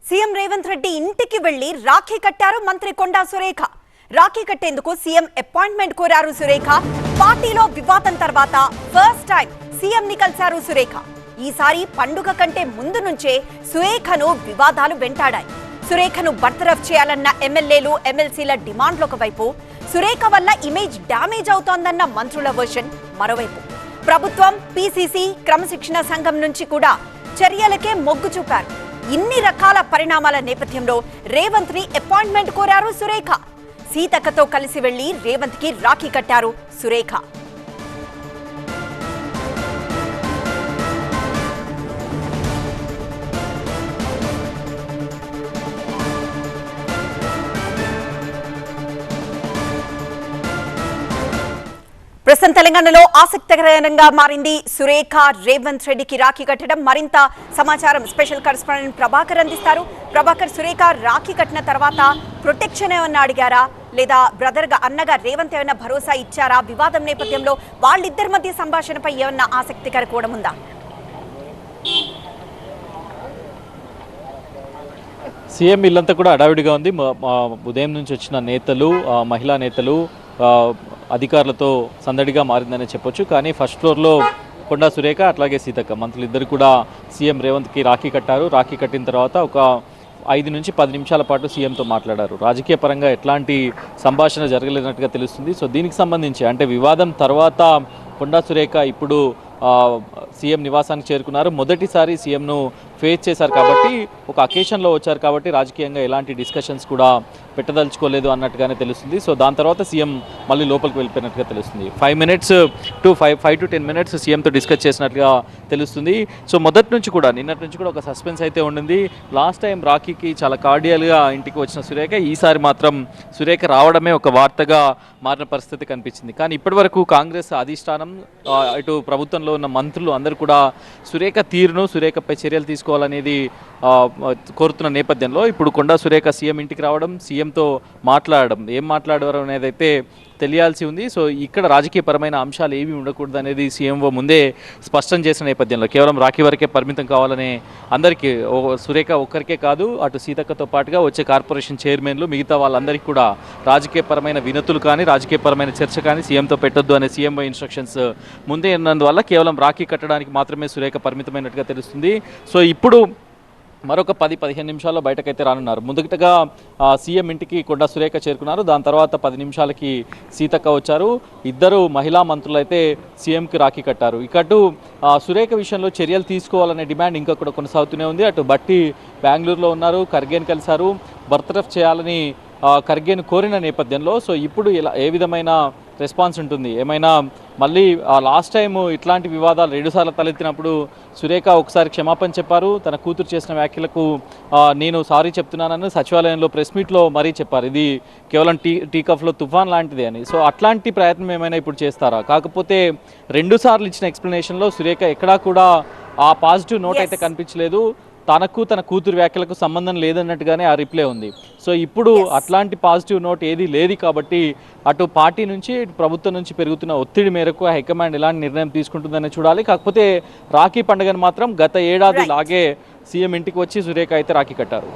CM Revanth Reddy ఇంటికి వెళ్లి రాఖీ కట్టారు మంత్రి కొండా సురేఖ. రాఖీ కట్టేందుకు సీఎం అపాయింట్మెంట్ కోరారు సురేఖ. పార్టీలో వివాదం తర్వాత ఫస్ట్ టైం సీఎం ని కలిశారు సురేఖ. ఈసారి పండుగ కంటే ముందు నుంచే సురేఖను వివాదాలు వెంటాడాయి. సురేఖను బర్తరఫ్ చేయాలన్న ఎమ్మెల్యేలు ఎమ్మెల్సీల డిమాండ్లొక వైపు, సురేఖ వల్ల ఇమేజ్ డ్యామేజ్ అవుతోందన్న మంత్రుల వర్షన్ మరోవైపు. ప్రభుత్వం, పీసీసీ, క్రమశిక్షణ సంఘం నుంచి కూడా చర్యలకే మొగ్గు చూపారు. ఇన్ని రకాల పరిణామాల నేపథ్యంలో రేవంత్ ని అపాయింట్మెంట్ కోరారు సురేఖ. సీతక్కతో కలిసి వెళ్లి రేవంత్ కి రాఖీ కట్టారు సురేఖ. ప్రస్తుతం తెలంగాణలో ఆసక్తికరంగా మారింది సురేఖ రేవంత్ రెడ్డికి రాఖీ కట్టడం. మరింత సమాచారం స్పెషల్ కరెస్పాండెంట్ ప్రభాకర్ అందిస్తారు. ప్రభాకర్, సురేఖ రాఖీ కట్టిన తర్వాత ప్రొటెక్షన్ ఏమన్నా అడిగారా, లేదా బ్రదర్ గా అన్నగా రేవంత్ ఏమైనా భరోసా ఇచ్చారా? వివాదం నేపథ్యంలో వాళ్ళిద్దరి మధ్య సంభాషణపై ఏమన్నా ఆసక్తికర కోణం ఉందా? సీఎం ఇల్లంతా కూడా హడావిడిగా ఉంది. ఉదయం నుంచి వచ్చిన నేతలు, మహిళా నేతలు, అధికారులతో సందడిగా మారిందనే చెప్పొచ్చు. కానీ ఫస్ట్ ఫ్లోర్లో కొండా సురేఖ అట్లాగే సీతక్క మంత్రులు ఇద్దరు కూడా సీఎం రేవంత్కి రాఖీ కట్టారు. రాఖీ కట్టిన తర్వాత ఒక 5 నుంచి 10 నిమిషాల పాటు సీఎంతో మాట్లాడారు. రాజకీయ పరంగా ఎట్లాంటి సంభాషణ జరగలేనట్టుగా తెలుస్తుంది. సో దీనికి సంబంధించి అంటే వివాదం తర్వాత కొండా సురేఖ ఇప్పుడు సీఎం నివాసానికి చేరుకున్నారు. మొదటిసారి సీఎంను ఫేస్ చేశారు కాబట్టి, ఒక అకేషన్లో వచ్చారు కాబట్టి రాజకీయంగా ఎలాంటి డిస్కషన్స్ కూడా పెట్టదలుచుకోలేదు అన్నట్టుగానే తెలుస్తుంది. సో దాని తర్వాత సీఎం మళ్ళీ లోపలికి వెళ్ళిపోయినట్టుగా తెలుస్తుంది. 5 to 10 మినిట్స్ సీఎంతో డిస్కస్ చేసినట్టుగా తెలుస్తుంది. సో మొదటి నుంచి కూడా, నిన్నటి నుంచి కూడా ఒక సస్పెన్స్ అయితే ఉండింది. లాస్ట్ టైం రాఖీకి చాలా కార్డియల్గా ఇంటికి వచ్చిన సురేఖ ఈసారి మాత్రం సురేఖ రావడమే ఒక వార్తగా మారిన పరిస్థితి కనిపించింది. కానీ ఇప్పటివరకు కాంగ్రెస్ అధిష్టానం, ఇటు ప్రభుత్వంలో ఉన్న మంత్రులు అందరూ కూడా సురేఖ తీరును, సురేఖపై చర్యలు తీసుకోవాలనేది కోరుతున్న నేపథ్యంలో ఇప్పుడు కొండా సురేఖ సీఎం ఇంటికి రావడం, సీఎంతో మాట్లాడడం, ఏం మాట్లాడారు అనేది అయితే తెలియాల్సి ఉంది. సో ఇక్కడ రాజకీయపరమైన అంశాలు ఏవి ఉండకూడదు అనేది సీఎంఓ ముందే స్పష్టం చేసిన నేపథ్యంలో కేవలం రాఖీ వరకే పరిమితం కావాలనే అందరికీ, సురేఖ ఒక్కరికే కాదు, అటు సీతక్కతో పాటుగా వచ్చే కార్పొరేషన్ చైర్మన్లు, మిగతా వాళ్ళందరికీ కూడా రాజకీయపరమైన వినతులు కానీ, రాజకీయపరమైన చర్చ కానీ సీఎంతో పెట్టొద్దు అనే సీఎంఓ ఇన్స్ట్రక్షన్స్ ముందే ఉన్నందువల్ల కేవలం రాఖీ కట్టడానికి మాత్రమే సురేఖ పరిమితమైనట్టుగా తెలుస్తుంది. సో ఇప్పుడు మరొక 10-15 నిమిషాల్లో బయటకైతే రానున్నారు. ముందుగా సీఎం ఇంటికి కొండా సురేఖ చేరుకున్నారు. దాని తర్వాత 10 నిమిషాలకి సీతక్క వచ్చారు. ఇద్దరు మహిళా మంత్రులు అయితే సీఎంకి రాఖీ కట్టారు. ఇకటు సురేఖ విషయంలో చర్యలు తీసుకోవాలనే డిమాండ్ ఇంకా కూడా కొనసాగుతూనే ఉంది. అటు బట్టి బెంగళూరులో ఉన్నారు, ఖర్గేని కలిశారు, బర్తరఫ్ చేయాలని ఖర్గేను కోరిన నేపథ్యంలో సో ఇప్పుడు ఇలా ఏ విధమైన రెస్పాన్స్ ఉంటుంది? ఏమైనా మళ్ళీ లాస్ట్ టైం ఇట్లాంటి వివాదాలు 2 సార్లు తలెత్తినప్పుడు సురేఖ ఒకసారి క్షమాపణ చెప్పారు. తన కూతురు చేసిన వ్యాఖ్యలకు నేను సారీ చెప్తున్నానని సచివాలయంలో ప్రెస్ మీట్లో మరీ చెప్పారు. ఇది కేవలం టీ కఫ్లో తుఫాన్ లాంటిదే అని. సో అట్లాంటి ప్రయత్నం ఏమైనా ఇప్పుడు చేస్తారా? కాకపోతే 2 సార్లు ఇచ్చిన ఎక్స్ప్లెనేషన్లో సురేఖ ఎక్కడా కూడా ఆ పాజిటివ్ నోట్ అయితే కనిపించలేదు. తనకు తన కూతురు వ్యాఖ్యలకు సంబంధం లేదన్నట్టుగానే ఆ రిప్లై ఉంది. సో ఇప్పుడు అట్లాంటి పాజిటివ్ నోట్ ఏది లేదు కాబట్టి అటు పార్టీ నుంచి, ఇటు ప్రభుత్వం నుంచి పెరుగుతున్న ఒత్తిడి మేరకు హైకమాండ్ ఎలాంటి నిర్ణయం తీసుకుంటుందని చూడాలి. కాకపోతే రాఖీ పండుగను మాత్రం గత ఏడాది లాగే సీఎం ఇంటికి వచ్చి సురేఖ అయితే రాఖీ కట్టారు.